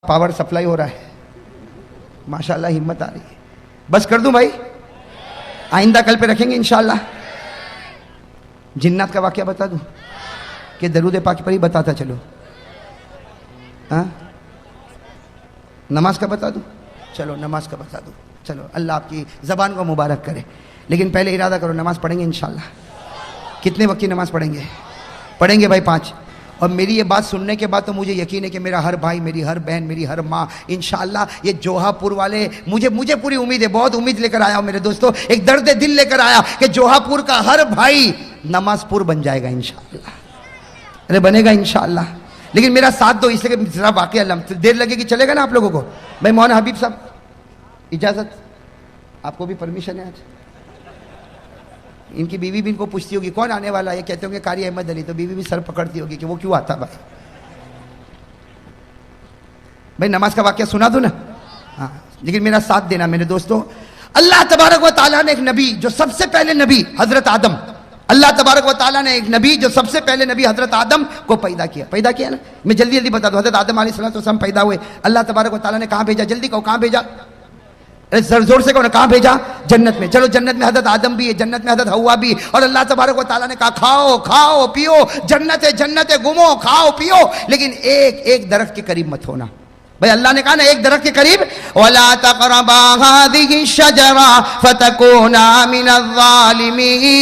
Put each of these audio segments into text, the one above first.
Power supply ہو رہا ہے ماشاءاللہ، ہمت آ رہی ہے. بس کر دوں بھائی، آئندہ کل پہ رکھیں گے انشاءاللہ. جنات کا واقعہ بتا دوں کہ درود پاک پر ہی بتاتا چلو؟ ہاں نماز کا بتا دوں؟ چلو نماز کا بتا دوں. چلو اللہ آپ کی زبان کو مبارک کرے. لیکن پہلے ارادہ کرو نماز پڑھیں گے انشاءاللہ. کتنے وقت کی نماز پڑھیں گے؟ پڑھیں گے بھائی 5. اور میری یہ بات سننے کے بعد تو مجھے یقین ہے کہ میرا ہر بھائی، میری ہر بہن، میری ہر ماں انشاءاللہ یہ جوہا پور والے، مجھے پوری امید ہے، بہت امید لے کر آیا ہوں میرے دوستوں، ایک درد دل لے کر آیا کہ جوہا پور کا ہر بھائی نماز پور بن جائے گا انشاءاللہ. ارے بنے گا انشاءاللہ. لیکن میرا ساتھ دو، اس لیے کہ ذرا واقعہ دیر لگے گی، چلے گا نا آپ لوگوں کو؟ بھائی مولانا حبیب صاحب اجازت، آپ کو بھی پرمیشن ہے آج؟ ان کی بیوی بھی ان کو پوچھتی ہوگی کون آنے والا ہے، کہتے ہوں گے قاری احمد علی، تو بیوی بھی سر پکڑتی ہوگی کہ وہ کیوں آتا بھائی. بھائی نماز کا واقعہ سنا دو نا. ہاں لیکن میرا ساتھ دینا میرے دوستوں. اللہ تبارک و تعالیٰ نے ایک نبی، جو سب سے پہلے نبی حضرت آدم، اللہ تبارک و تعالیٰ نے ایک نبی جو سب سے پہلے نبی حضرت آدم کو پیدا کیا نا. میں جلدی بتا دوں، حضرت آدم علیہ السلام پیدا ہوئے، اللہ تبارک و تعالیٰ نے کہاں بھیجا؟ جلدی کہو کہاں بھیجا؟ زور سے کہو نا، کہاں بھیجا؟ جنت میں. چلو جنت میں حضرت آدم بھی ہے، جنت میں حضرت حوا بھی، اور اللہ تبارک و تعالیٰ نے کہا کھاؤ کھاؤ پیو، جنت گھومو کھاؤ پیو، لیکن ایک درخت کے قریب مت ہونا. بھائی اللہ نے کہا نا ایک درخت کے قریب، وَلَا تَقْرَبَا هَذِهِ الشَّجَرَةَ فَتَكُونَا مِنَ الظَّالِمِينَ.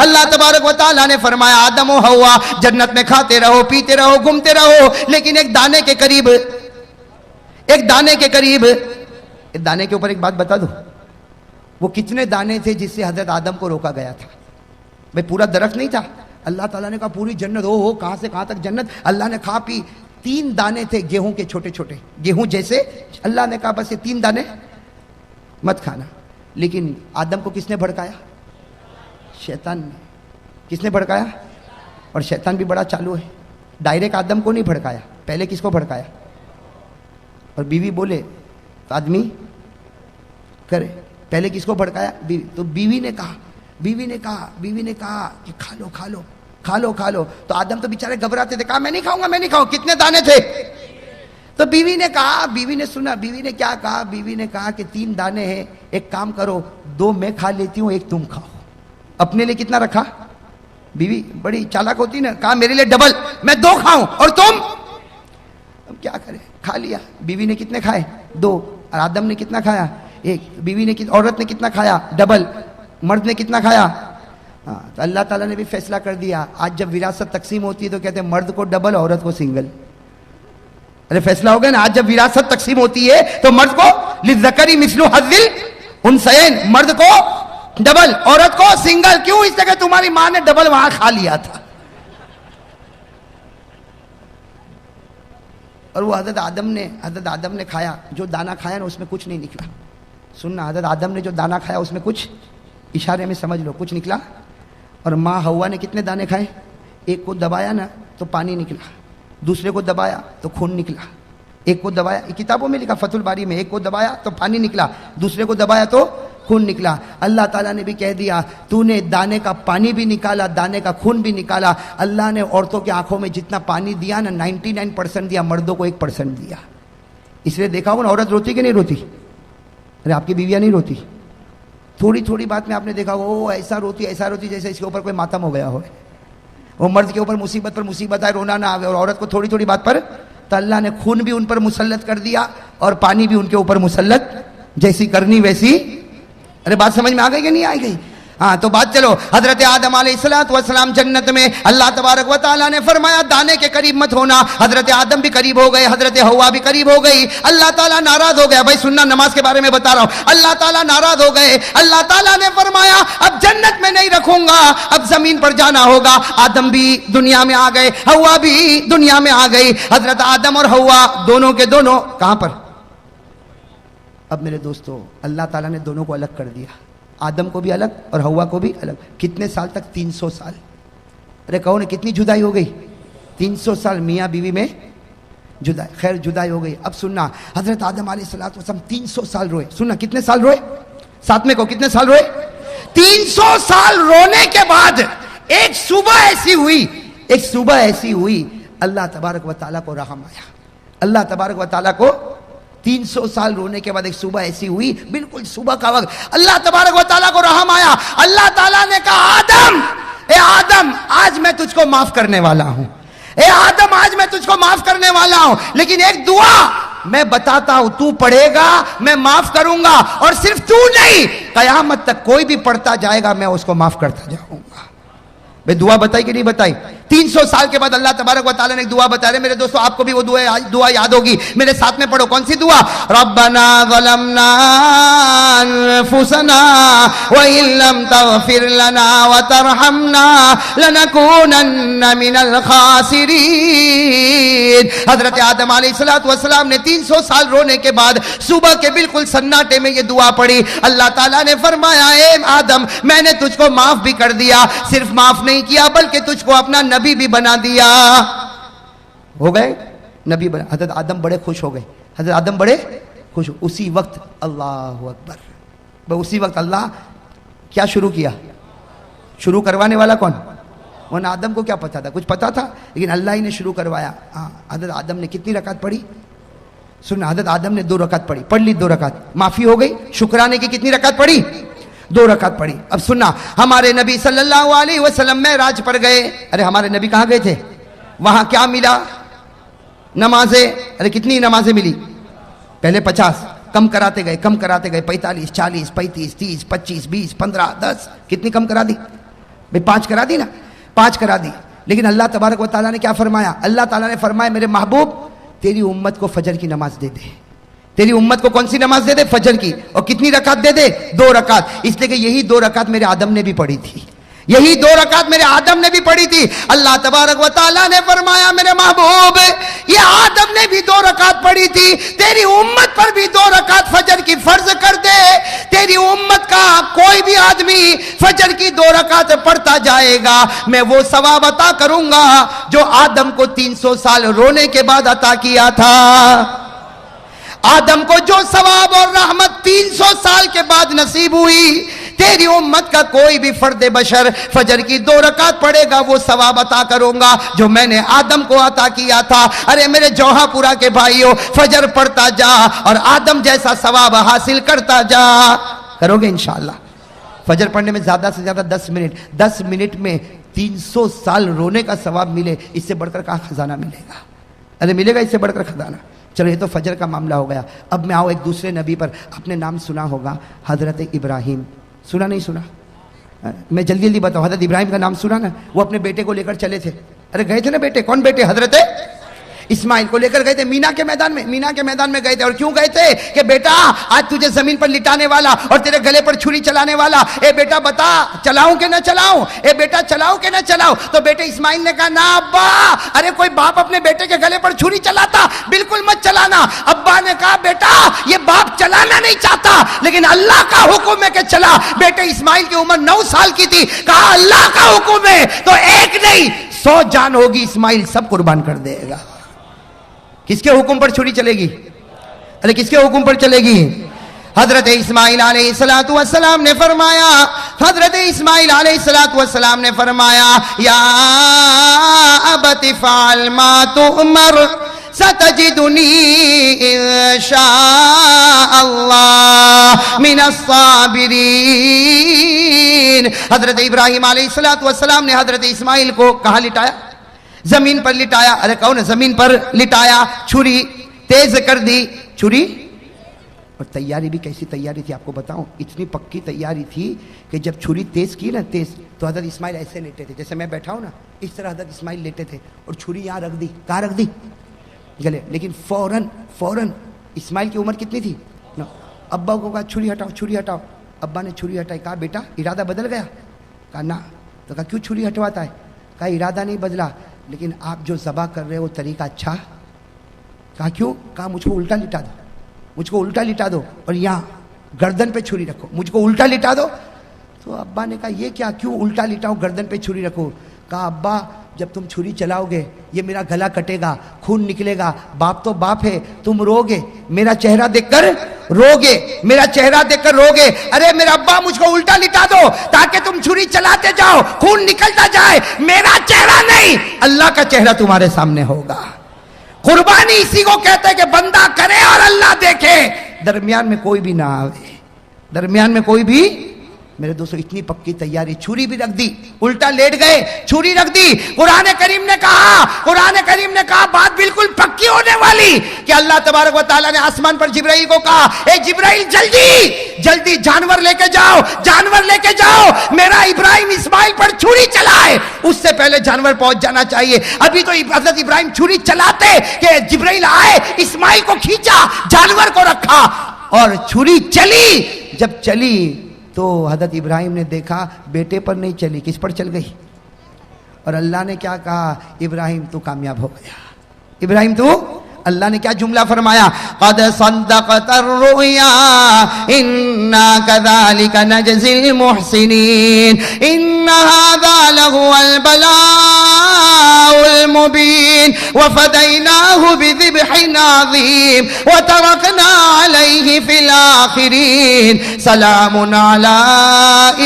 اللہ تبارک و تعالیٰ نے فرمایا آدم و حوا جنت میں کھاتے رہو، پیتے رہو، گھومتے رہو، لیکن ایک دانے کے قریب، ایک دانے کے اوپر ایک بات بتا دو، وہ کتنے دانے تھے جس سے حضرت آدم کو روکا گیا تھا؟ بھئی پورا درخت نہیں تھا. اللہ تعالیٰ نے کہا پوری جنت، ہو کہاں سے کہاں تک جنت. اللہ نے کھا پی. 3 دانے تھے گیہوں کے، چھوٹے چھوٹے گیہوں جیسے. اللہ نے کہا بس یہ 3 دانے مت کھانا. لیکن آدم کو کس نے بھڑکایا؟ شیطان نے. کس نے بھڑکایا؟ اور شیطان بھی بڑا چالو ہے. ڈائریکٹ آدم کو نہیں بھڑکایا، پہلے کس کو بھڑکایا؟ اور بیوی بولے تو آدمی کرے. پہلے کس کو بھڑکایا؟ بیوی. تو بیوی نے کہا کہ کھا لو. تو آدم تو بیچارے گھبراتے تھے، کہا میں نہیں کھاؤں. کتنے دانے تھے؟ تو بیوی نے سنا، بیوی نے کیا کہا؟ بیوی نے کہا کہ 3 دانے ہیں، ایک کام کرو 2 میں کھا لیتی ہوں، ایک تم کھاؤ. اپنے لیے کتنا رکھا؟ بیوی بڑی چالاک ہوتی نا، کہا میرے لیے ڈبل، میں 2 کھاؤں اور تم. اب کیا کرے؟ کھا لیا. بیوی نے کتنے کھائے؟ 2. اور آدم نے کتنا کھایا؟ 1. بیوی نے عورت نے کتنا کھایا؟ ڈبل. مرد نے کتنا کھایا؟ تو اللہ تعالیٰ نے بھی فیصلہ کر دیا. آج جب وراثت تقسیم ہوتی ہے تو کہتے ہیں مرد کو ڈبل، عورت کو سنگل. ارے فیصلہ ہو گیا نا. آج جب وراثت تقسیم ہوتی ہے تو مرد کو للذکر مثل حظ الانثیین، مرد کو ڈبل، عورت کو سنگل. کیوں؟ اس لیے کہ تمہاری ماں نے ڈبل وہاں کھا لیا تھا. اور وہ حضرت آدم نے کھایا، جو دانا کھایا نا اس میں کچھ نہیں نکلا. سننا، حضرت آدم نے جو دانا کھایا اس میں کچھ، اشارے میں سمجھ لو، کچھ نکلا. اور ماں حوا نے کتنے دانے کھائے؟ ایک کو دبایا نا تو پانی نکلا، دوسرے کو دبایا تو خون نکلا. ایک کو دبایا، کتابوں میں لکھا فتح الباری میں، ایک کو دبایا تو پانی نکلا، دوسرے کو دبایا تو خون نکلا. اللہ تعالیٰ نے بھی کہہ دیا تو نے دانے کا پانی بھی نکالا، دانے کا خون بھی نکالا. اللہ نے عورتوں کی آنکھوں میں جتنا پانی دیا نا 99% دیا، مردوں کو 1% دیا. اس لیے دیکھا ہو نا عورت روتی کہ نہیں روتی؟ ارے آپ کی بیویاں نہیں روتی؟ تھوڑی بات میں آپ نے دیکھا وہ ایسا روتی جیسے اس کے اوپر کوئی ماتم ہو گیا ہو. وہ مرد کے اوپر مصیبت پر مصیبت آئے رونا نہ آئے، اور عورت کو تھوڑی بات پر تو اللہ نے خون بھی ان پر مسلط کر دیا اور پانی بھی ان کے اوپر مسلط، جیسی کرنی ویسی. ارے بات سمجھ میں آ گئی کہ نہیں آئی گئی؟ ہاں تو بات چلو. حضرت آدم علیہ السلام جنت میں، اللہ تبارک و تعالیٰ نے فرمایا دانے کے قریب مت ہونا. حضرت آدم بھی قریب ہو گئے، حضرت حوا بھی قریب ہو گئی. اللہ تعالیٰ ناراض ہو گیا. بھائی سننا، نماز کے بارے میں بتا رہا ہوں. اللہ تعالیٰ ناراض ہو گئے. اللہ تعالیٰ نے فرمایا اب جنت میں نہیں رکھوں گا، اب زمین پر جانا ہوگا. آدم بھی دنیا میں آ گئے، حوا بھی دنیا میں آ گئی. حضرت آدم اور حوا دونوں کے دونوں کہاں پر؟ اب میرے دوستو اللہ تعالیٰ نے دونوں کو الگ کر دیا، آدم کو بھی الگ اور حوا کو بھی الگ. کتنے سال تک؟ 300 سال. ارے کہو نا کتنی جدائی ہو گئی؟ 300 سال میاں بیوی میں جدائی. خیر جدائی ہو گئی. اب سننا، حضرت آدم علیہ السلام 300 سال روئے. سننا کتنے سال روئے؟ ساتھ میں کو کتنے سال روئے؟ 300 سال رونے کے بعد ایک صبح ایسی ہوئی، اللہ تبارک و تعالیٰ کو رحم آیا. اللہ تبارک و تعالیٰ کو 300 سال رونے کے بعد ایک صبح ایسی ہوئی، بالکل صبح کا وقت، اللہ تبارک و تعالیٰ کو رحم آیا. اللہ تعالیٰ نے کہا آدم، اے آدم آج میں تجھ کو معاف کرنے والا ہوں، اے آدم آج میں تجھ کو معاف کرنے والا ہوں، لیکن ایک دعا میں بتاتا ہوں، تو پڑھے گا میں معاف کروں گا، اور صرف تو نہیں، قیامت تک کوئی بھی پڑھتا جائے گا میں اس کو معاف کرتا جاؤں گا. بھئی دعا بتائی کہ نہیں بتائی؟ 300 سال کے بعد اللہ تبارک و تعالیٰ نے ایک دعا بتا رہے. میرے دوستو آپ کو بھی وہ دعا یاد ہوگی، میرے ساتھ میں پڑھو. کون سی دعا؟ ربنا ظلمنا انفسنا وان لم تغفر لنا وترحمنا لنكونن من الخاسرین. حضرت آدم علیہ السلام نے 300 سال رونے کے بعد صبح کے بالکل سناٹے میں یہ دعا پڑھی. اللہ تعالیٰ نے فرمایا اے آدم میں نے تجھ کو معاف بھی کر دیا، صرف معاف نہیں کیا بلکہ تجھ کو اپنا نبی بھی بنا دیا. ہو گئے نبی بنا. حضرت آدم بڑے خوش ہو گئے، حضرت آدم بڑے خوش. اسی وقت اللہ اکبر، اسی وقت اللہ کیا شروع کیا؟ شروع کروانے والا کون؟ ورنہ آدم کو کیا پتا تھا؟ کچھ پتا تھا، لیکن اللہ ہی نے شروع کروایا. حضرت آدم نے کتنی رکعت پڑھی؟ سننا، حضرت آدم نے 2 رکعت پڑھی، پڑھ لی 2 رکعت، معافی ہو گئی. شکرانے کی کتنی رکعت پڑھی؟ 2 رکعت پڑھی. اب سننا، ہمارے نبی صلی اللہ علیہ وسلم معراج پر گئے. ارے ہمارے نبی کہاں گئے تھے؟ وہاں کیا ملا؟ نمازیں. ارے کتنی نمازیں ملی؟ پہلے 50، کم کراتے گئے 45 40 35 30 25 20 15 10. کتنی کم کرا دی؟ بھئی 5 کرا دی نا، 5 کرا دی. لیکن اللہ تبارک و تعالیٰ نے کیا فرمایا؟ اللہ تعالیٰ نے فرمایا میرے محبوب تیری امت کو فجر کی نماز دے دے. تیری امت کو کون سی نماز دے دے؟ فجر کی. اور کتنی رکعت دے دے؟ 2 رکعت. اس لیے کہ یہی 2 رکعت میرے آدم نے بھی پڑھی تھی، یہی 2 رکعت میرے آدم نے بھی پڑھی تھی. اللہ تبارک و تعالیٰ نے فرمایا میرے محبوب یہ آدم نے بھی 2 رکعت پڑھی تھی، تیری امت پر بھی 2 رکعت فجر کی فرض کر دے. تیری امت کا کوئی بھی آدمی فجر کی 2 رکعت پڑھتا جائے گا میں وہ ثواب عطا کروں گا جو آدم کو 300 سال رونے کے بعد عطا کیا تھا. آدم کو جو ثواب اور رحمت 300 سال کے بعد نصیب ہوئی، تیری امت کا کوئی بھی فرد بشر فجر کی 2 رکعت پڑھے گا وہ ثواب عطا کروں گا جو میں نے آدم کو عطا کیا تھا. ارے میرے جوہا پورا کے بھائیوں، فجر پڑھتا جا اور آدم جیسا ثواب حاصل کرتا جا. کرو گے انشاءاللہ؟ فجر پڑھنے میں زیادہ سے زیادہ 10 منٹ میں 300 سال رونے کا ثواب ملے، اس سے بڑھ کر کہاں خزانہ ملے گا؟ ارے ملے گا اس سے بڑھ کر خزانہ؟ چلو یہ تو فجر کا معاملہ ہو گیا. اب میں آؤ ایک دوسرے نبی پر. اپنے نام سنا ہوگا حضرت ابراہیم. سنا نہیں سنا؟ میں جلدی جلدی بتاؤں. حضرت ابراہیم کا نام سنا نا؟ وہ اپنے بیٹے کو لے کر چلے تھے. ارے گئے تھے نا بیٹے. کون بیٹے؟ حضرت اسماعیل کو لے کر گئے تھے مینا کے میدان میں گئے تھے. اور کیوں گئے تھے؟ کہ بیٹا آج تجھے زمین پر لٹانے والا اور تیرے گلے پر چھری چلانے والا. اے بیٹا بتا چلاؤں کہ نہ چلاؤں؟ اے بیٹا چلاؤں کہ نہ چلاؤں؟ تو بیٹے اسماعیل نے کہا نا ابا. ارے کوئی باپ اپنے بیٹے کے گلے پر چھری چلاتا؟ بالکل مت چلانا. ابا نے کہا بیٹا یہ باپ چلانا نہیں چاہتا لیکن اللہ کا حکم ہے کہ چلا. بیٹے اسماعیل کی عمر 9 سال کی تھی. کہا اللہ کا حکم ہے تو ایک نہیں 100 جان ہوگی اسماعیل سب قربان کر دے گا. کس کے حکم پر چھری چلے گی؟ ارے کس کے حکم پر چلے گی؟ حضرت اسماعیل علیہ السلام نے فرمایا، حضرت اسماعیل علیہ السلام نے فرمایا یا ابت فعل ما تؤمر ستجدنی انشاء اللہ من الصابرین. حضرت ابراہیم علیہ السلام نے حضرت اسماعیل کو کہاں لٹایا؟ زمین پر لٹایا. ارے کہو نا زمین پر لٹایا. چھری تیز کر دی. چھری اور تیاری بھی کیسی تیاری تھی آپ کو بتاؤں. اتنی پکی تیاری تھی کہ جب چھری تیز کی نا تیز تو حضرت اسماعیل ایسے لیٹے تھے جیسے میں بیٹھا ہوں نا اس طرح حضرت اسماعیل لیٹے تھے اور چھری یہاں رکھ دی. کہاں رکھ دی؟ گلے. لیکن فوراً اسماعیل کی عمر کتنی تھی؟ ابا کو کہا چھری ہٹاؤ. ابا نے چھری ہٹائی. کہا بیٹا ارادہ بدل گیا؟ کہا نا. تو کہا کیوں چھری ہٹواتا ہے؟ کہا ارادہ نہیں بدلا لیکن آپ جو ذبح کر رہے ہو طریقہ اچھا. کہا کیوں؟ کہا مجھ کو الٹا لٹا دو اور یہاں گردن پہ چھری رکھو. مجھ کو الٹا لٹا دو. تو ابا نے کہا یہ کیا؟ کیوں الٹا لٹاؤ گردن پہ چھری رکھو؟ کہا ابا جب تم چھری چلاؤ گے یہ میرا گلا کٹے گا، خون نکلے گا. باپ تو باپ ہے. تم رو گے میرا چہرہ دیکھ کر رو گے. ارے میرا ابا مجھ کو الٹا لٹا دو تاکہ تم چھری چلاتے جاؤ خون نکلتا جائے. میرا چہرہ نہیں اللہ کا چہرہ تمہارے سامنے ہوگا. قربانی اسی کو کہتے ہیں کہ بندہ کرے اور اللہ دیکھے، درمیان میں کوئی بھی نہ آوے، درمیان میں کوئی بھی. میرے دوستو اتنی پکی تیاری، چھری بھی رکھ دی، الٹا لیٹ گئے، چھری رکھ دی. قرآن کریم نے کہا بات بالکل پکی ہونے والی کہ اللہ تبارک و تعالیٰ نے آسمان پر جبرائیل کو کہا، اے جبرائیل جلدی جانور لے کے جاؤ، میرا ابراہیم اسماعیل پر چھری چلائے. اس سے پہلے جانور پہنچ جانا چاہیے. ابھی تو حضرت ابراہیم چھری چلاتے کہ جبرائیل آئے، اسماعیل کو کھینچا، جانور کو رکھا اور چھری چلی. جب چلی تو حضرت ابراہیم نے دیکھا بیٹے پر نہیں چلی، کس پر چل گئی؟ اور اللہ نے کیا کہا؟ ابراہیم تو کامیاب ہو گیا. ابراہیم تو، اللہ نے کیا جملہ فرمایا؟ قد صدقت الرؤيا انا كذلك نجزي المحسنين ان هذا لهو البلاء المبين وفديناه بذبح عظيم وتركنا عليه في الاخرين سلام على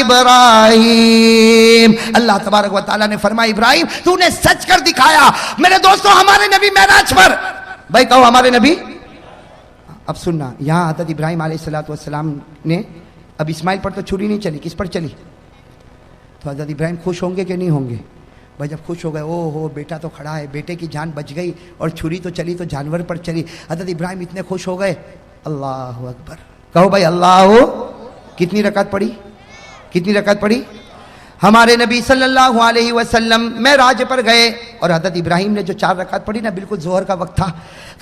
ابراہیم. اللہ تبارک و تعالیٰ نے فرمایا ابراہیم تو نے سچ کر دکھایا. میرے دوستو ہمارے نبی معراج پر، بھائی کہو ہمارے نبی. اب سننا، یہاں حضرت ابراہیم علیہ السلام نے، اب اسماعیل پر تو چھری نہیں چلی، کس پر چلی؟ تو حضرت ابراہیم خوش ہوں گے کہ نہیں ہوں گے؟ بھائی جب خوش ہو گئے، او ہو بیٹا تو کھڑا ہے، بیٹے کی جان بچ گئی اور چھری تو چلی تو جانور پر چلی. حضرت ابراہیم اتنے خوش ہو گئے. اللہ اکبر کہو بھائی اللہ. کتنی رکعت پڑھی؟ ہمارے نبی صلی اللہ علیہ وسلم معراج پر گئے اور حضرت ابراہیم نے جو 4 رکعت پڑھی نا، بالکل ظہر کا وقت تھا.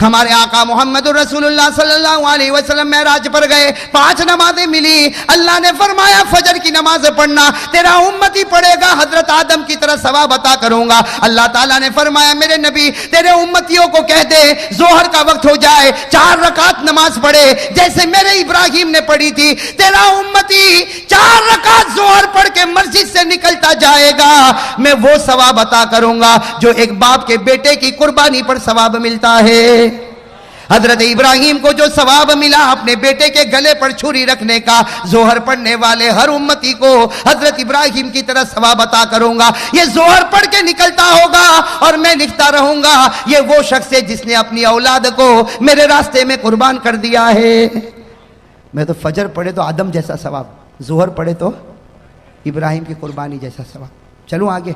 ہمارے آقا محمد رسول اللہ صلی اللہ علیہ وسلم معراج پر گئے، 5 نمازیں ملی. اللہ نے فرمایا فجر کی نماز پڑھنا، تیرا امتی پڑھے گا حضرت آدم کی طرح ثواب عطا کروں گا. اللہ تعالیٰ نے فرمایا میرے نبی تیرے امتیوں کو کہہ دے ظہر کا وقت ہو جائے 4 رکعت نماز پڑھے جیسے میرے ابراہیم نے پڑھی تھی. تیرا امتی 4 رکعت ظہر پڑھ کے مسجد سے نکلتا جائے گا، میں وہ ثواب عطا کروں گا جو ایک باپ کے بیٹے کی قربانی پر ثواب ملتا ہے. حضرت ابراہیم کو جو ثواب ملا اپنے بیٹے کے گلے پر چھری رکھنے کا، ظہر پڑھنے والے ہر امتی کو حضرت ابراہیم کی طرح ثواب عطا کروں گا. یہ ظہر پڑھ کے نکلتا ہوگا اور میں لکھتا رہوں گا یہ وہ شخص ہے جس نے اپنی اولاد کو میرے راستے میں قربان کر دیا ہے. میں تو فجر پڑھے تو آدم جیسا ثواب، ظہر پڑھے تو ابراہیم کی قربانی جیسا ثواب. چلو آگے،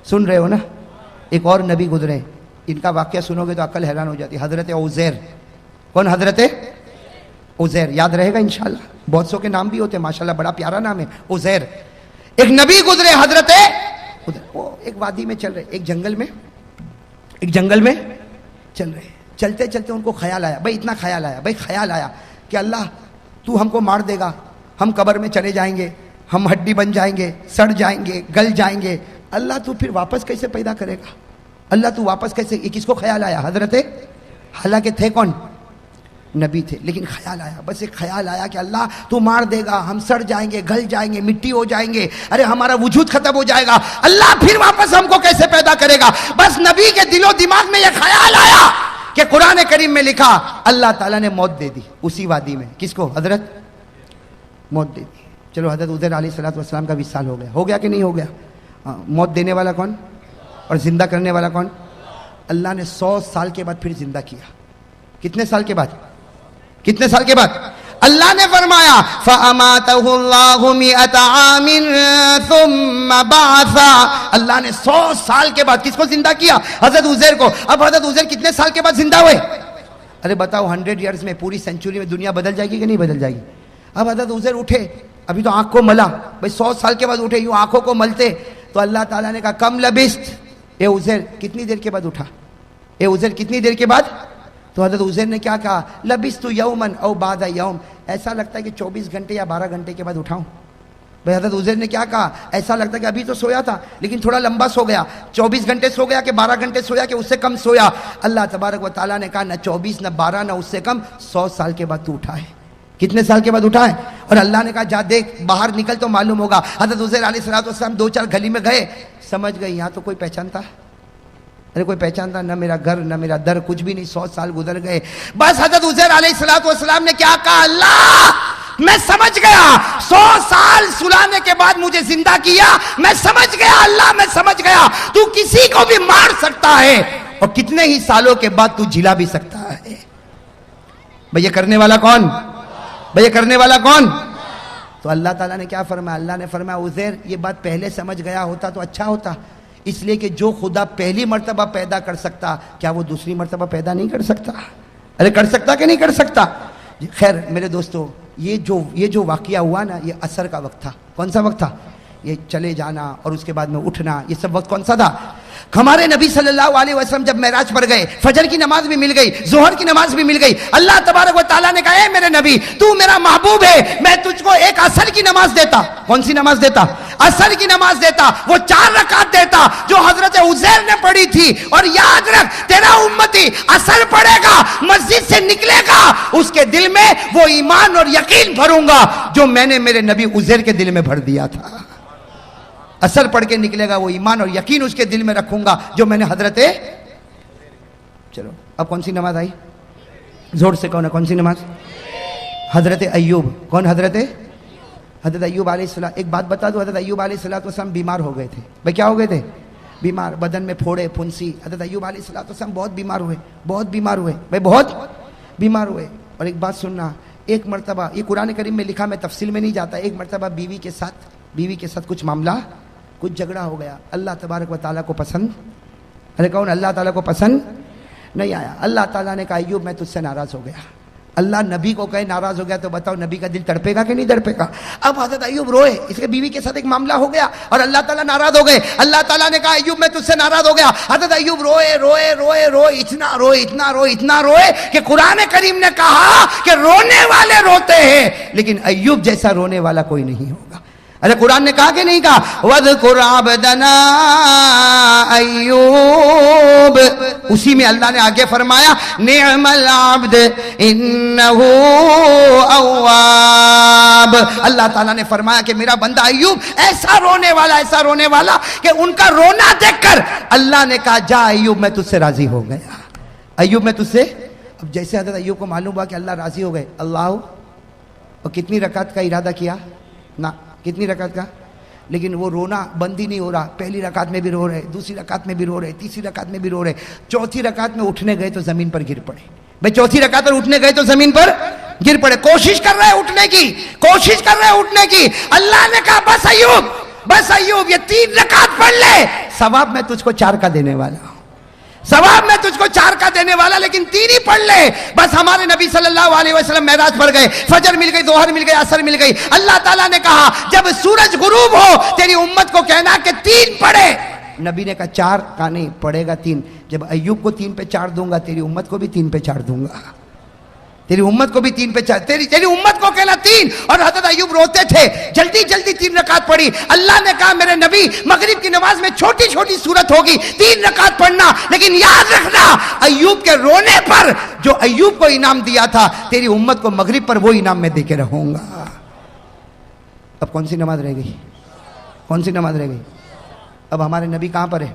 سن رہے ہو نا؟ ایک اور نبی گزرے، ان کا واقعہ سنو گے تو عقل حیران ہو جاتی. حضرت عزیر. کون؟ حضرت عزیر. یاد رہے گا انشاءاللہ، بہت سو کے نام بھی ہوتے ہیں ماشاءاللہ، بڑا پیارا نام ہے عزیر. ایک نبی گزرے حضرت، وہ ایک وادی میں چل رہے، ایک جنگل میں چل رہے. چلتے چلتے ان کو خیال آیا، بھائی اتنا خیال آیا کہ اللہ تو ہم کو مار دے گا، ہم قبر میں چلے جائیں گے، ہم ہڈی بن جائیں گے، سڑ جائیں گے، گل جائیں گے. اللہ تو پھر واپس کیسے پیدا کرے گا؟ اللہ تو واپس کیسے؟ یہ کس کو خیال آیا؟ حضرت، حالانکہ تھے کون؟ نبی تھے، لیکن خیال آیا، بس ایک خیال آیا کہ اللہ تو مار دے گا، ہم سڑ جائیں گے، گل جائیں گے، مٹی ہو جائیں گے، ارے ہمارا وجود ختم ہو جائے گا، اللہ پھر واپس ہم کو کیسے پیدا کرے گا؟ بس نبی کے دل و دماغ میں یہ خیال آیا کہ قرآن کریم میں لکھا اللہ تعالیٰ نے موت دے دی اسی وادی میں. کس کو؟ حضرت، موت دے دی. چلو حضرت عزیر علیہ السلام کا وصال ہو گیا کہ نہیں ہو گیا؟ موت دینے والا کون اور زندہ کرنے والا کون؟ اللہ نے 100 سال کے بعد پھر زندہ کیا. کتنے سال کے بعد؟ اللہ نے فرمایا فَأَمَاتَهُ اللَّهُ مِئَةَ عَامٍ ثُمَّ بَعَثَ. اللہ نے 100 سال کے بعد کس کو زندہ کیا؟ حضرت عزیر کو. اب حضرت عزیر کتنے سال کے بعد زندہ ہوئے؟ ارے بتاؤ 100 ایئرز میں، پوری سینچری میں دنیا بدل جائے گی کہ نہیں بدل جائے گی؟ اب حضرت عزیر اٹھے، ابھی تو آنکھ کو ملا، بھائی 100 سال کے بعد اٹھے، یوں آنکھوں کو ملتے تو اللہ تعالیٰ نے کہا کم لبست، اے عزیر کتنی دیر کے بعد اٹھا؟ اے عزیر کتنی دیر کے بعد؟ تو حضرت عزیر نے کیا کہا؟ لبست یومن او بعد یوم. ایسا لگتا ہے کہ 24 گھنٹے یا 12 گھنٹے کے بعد اٹھاؤں. بھائی حضرت عزیر نے کیا کہا؟ ایسا لگتا ہے کہ ابھی تو سویا تھا لیکن تھوڑا لمبا سو گیا، 24 گھنٹے سو گیا کہ 12 گھنٹے سویا کہ اس سے کم سویا. اللہ تبارک و تعالیٰ نے کہا نہ 24 نہ 12 نہ اس سے کم، 100 سال کے بعد تو اٹھا ہے. کتنے سال کے بعد اٹھا ہے؟ اور اللہ نے کہا جا دیکھ باہر نکل تو معلوم ہوگا. حضرت عزیر علیہ السلام 2-4 گلی میں گئے، سمجھ گئے یہاں تو کوئی پہچانتا، ارے کوئی پہچانتا نہ، میرا گھر نہ میرا در، کچھ بھی نہیں. 100 سال گزر گئے. بس حضرت عزیر علیہ السلام نے کیا کہا؟ اللہ میں سمجھ گیا، 100 سال سلانے کے بعد مجھے زندہ کیا، میں سمجھ گیا اللہ، میں سمجھ گیا تو کسی کو بھی مار سکتا ہے. اور کتنے ہی سالوں کے بعد تو جلا بھی سکتا ہے. بھئی یہ کرنے والا کون؟ بھئی یہ کرنے والا کون؟ تو اللہ تعالیٰ نے کیا فرمایا؟ اللہ نے فرمایا عزیر یہ بات پہلے سمجھ گیا ہوتا تو اچھا ہوتا، اس لیے کہ جو خدا پہلی مرتبہ پیدا کر سکتا کیا وہ دوسری مرتبہ پیدا نہیں کر سکتا؟ ارے کر سکتا کہ نہیں کر سکتا؟ خیر میرے دوستو، یہ جو واقعہ ہوا نا، یہ عصر کا وقت تھا. کون سا وقت تھا؟ یہ چلے جانا اور اس کے بعد میں اٹھنا، یہ سب وقت کون سا تھا؟ ہمارے نبی صلی اللہ علیہ وسلم جب معراج پر گئے، فجر کی نماز بھی مل گئی، ظہر کی نماز بھی مل گئی. اللہ تبارک و تعالیٰ نے کہا اے میرے نبی تو میرا محبوب ہے، میں تجھ کو ایک عصر کی نماز دیتا. کون سی نماز دیتا؟ عصر کی نماز دیتا. وہ 4 رکعت دیتا جو حضرت عزیر نے پڑھی تھی. اور یاد رکھ تیرا امتی عصر پڑھے گا، مسجد سے نکلے گا، اس کے دل میں وہ ایمان اور یقین بھروں گا جو میں نے میرے نبی عزیر کے دل میں بھر دیا تھا. عصر پڑھ کے نکلے گا، وہ ایمان اور یقین اس کے دل میں رکھوں گا جو میں نے حضرت. چلو اب کون سی نماز آئی؟ زور سے کون ہے؟ کون سی نماز؟ حضرت ایوب. کون؟ حضرت ایوب علیہ السلام. ایک بات بتا دو، حضرت ایوب علیہ السلام بیمار ہو گئے تھے. بھائی کیا ہو گئے تھے؟ بیمار، بدن میں پھوڑے پھنسی. حضرت ایوب علیہ السلام بہت بیمار ہوئے، بہت بیمار ہوئے بھائی، بہت بیمار ہوئے. اور ایک بات سننا، ایک مرتبہ یہ قرآن کریم میں لکھا، میں تفصیل میں نہیں جاتا، ایک مرتبہ بیوی کے ساتھ کچھ معاملہ، کچھ جھگڑا ہو گیا. اللہ تبارک و تعالیٰ کو پسند، ارے کون؟ اللہ تعالیٰ کو پسند نہیں آیا. اللہ تعالیٰ نے کہا ایوب میں تجھ سے ناراض ہو گیا. اللہ نبی کو کہے ناراض ہو گیا تو بتاؤ نبی کا دل تڑپے گا کہ نہیں تڑپے گا؟ اب حضرت ایوب روئے، اس کے بیوی کے ساتھ ایک معاملہ ہو گیا اور اللہ تعالیٰ ناراض ہو گئے. اللہ تعالیٰ نے کہا ایوب میں تجھ سے ناراض ہو گیا. حضرت ایوب روئے، اتنا روئے کہ قرآن کریم نے کہا کہ رونے والے روتے ہیں لیکن ایوب جیسا رونے والا کوئی نہیں ہوگا. ارے قرآن نے کہا کہ نہیں کہا؟ وَاذْكُرْ عَبْدَنَا ایوب. اسی میں اللہ نے آگے فرمایا نعم العبد انہو اواب. اللہ تعالیٰ نے فرمایا کہ میرا بندہ ایوب ایسا رونے والا کہ ان کا رونا دیکھ کر اللہ نے کہا جا ایوب میں تجھ سے راضی ہو گیا. ایوب میں تجھ سے. اب جیسے حضرت ایوب کو معلوم ہوا کہ اللہ راضی ہو گئے، اللہ اور کتنی رکعت کا ارادہ کیا نا، کتنی رکعت کا، لیکن وہ رونا بند ہی نہیں ہو رہا. پہلی رکعت میں بھی رو رہے، دوسری رکعت میں بھی رو رہے، تیسری رکعت میں بھی رو رہے، چوتھی رکعت میں اٹھنے گئے تو زمین پر گر پڑے. بھئی چوتھی رکعت پر اٹھنے گئے تو زمین پر گر پڑے. کوشش کر رہے اٹھنے کی. اللہ نے کہا بس ایوب یہ 3 رکعت پڑھ لے، ثواب میں تجھ کو 4 کا دینے والا لیکن 3 ہی پڑھ لے. بس ہمارے نبی صلی اللہ علیہ وسلم معراج پر گئے، فجر مل گئی، ظہر مل گئی، عصر مل گئی. اللہ تعالیٰ نے کہا جب سورج غروب ہو تیری امت کو کہنا کہ 3 پڑھے. نبی نے کہا 4 کا نہیں پڑھے گا 3. جب ایوب کو 3 پہ 4 دوں گا تیری امت کو بھی 3 پہ 4 دوں گا. تیری امت کو بھی 3 پہ 4، تیری امت کو کہنا 3. اور حضرت ایوب روتے تھے، جلدی 3 رکعت پڑھی. اللہ نے کہا میرے نبی مغرب کی نماز میں چھوٹی صورت ہوگی، 3 رکعت پڑھنا، لیکن یاد رکھنا ایوب کے رونے پر جو ایوب کو انعام دیا تھا تیری امت کو مغرب پر وہ انعام میں دے کے رہوں گا. اب کون سی نماز رہ گئی؟ اب ہمارے نبی کہاں پر ہے؟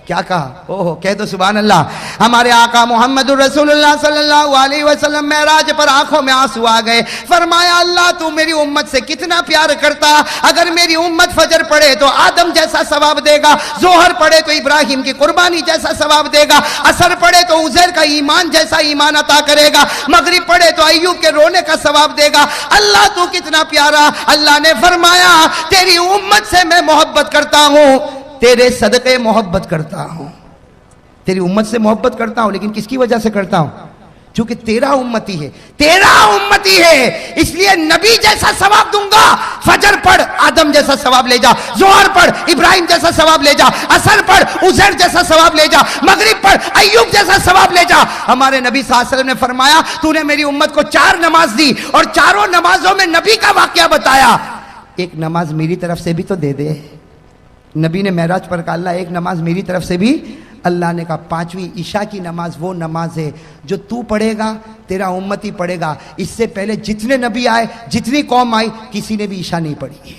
کیا کہا؟ کہہ دو سبحان اللہ. ہمارے آقا محمد الرسول اللہ صلی اللہ علیہ وسلم معراج پر آنکھوں میں آنسو آ گئے. فرمایا اللہ تو میری امت سے کتنا پیار کرتا. اگر میری امت فجر پڑھے تو آدم جیسا ثواب دے گا، ظہر پڑھے تو ابراہیم کی قربانی جیسا ثواب دے گا، عصر پڑھے تو عزیر کا ایمان جیسا ایمان عطا کرے گا، مغرب پڑھے تو ایوب کے رونے کا ثواب دے گا. اللہ تو کتنا پیارا. اللہ نے فرمایا تیری امت سے میں محبت کرتا ہوں، تیرے صدقے محبت کرتا ہوں. تیری امت سے محبت کرتا ہوں لیکن کس کی وجہ سے کرتا ہوں؟ چونکہ تیرا امتی ہے، اس لیے نبی جیسا ثواب دوں گا. فجر پڑھ آدم جیسا ثواب لے جا، ظہر پڑھ ابراہیم جیسا ثواب لے جا، عصر پڑھ عزیر جیسا ثواب لے جا، مغرب پڑھ ایوب جیسا ثواب لے جا. ہمارے نبی صلی اللہ علیہ وسلم نے فرمایا تو نے میری امت کو 4 نماز دی اور 4 نمازوں میں نبی کا واقعہ بتایا. ایک نماز میری طرف سے بھی تو دے دے. نبی نے معراج پر کہا اللہ ایک نماز میری طرف سے بھی. اللہ نے کہا 5ویں عشاء کی نماز وہ نماز ہے جو تو پڑھے گا، تیرا امتی پڑھے گا. اس سے پہلے جتنے نبی آئے، جتنی قوم آئی، کسی نے بھی عشاء نہیں پڑھی ہے.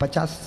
50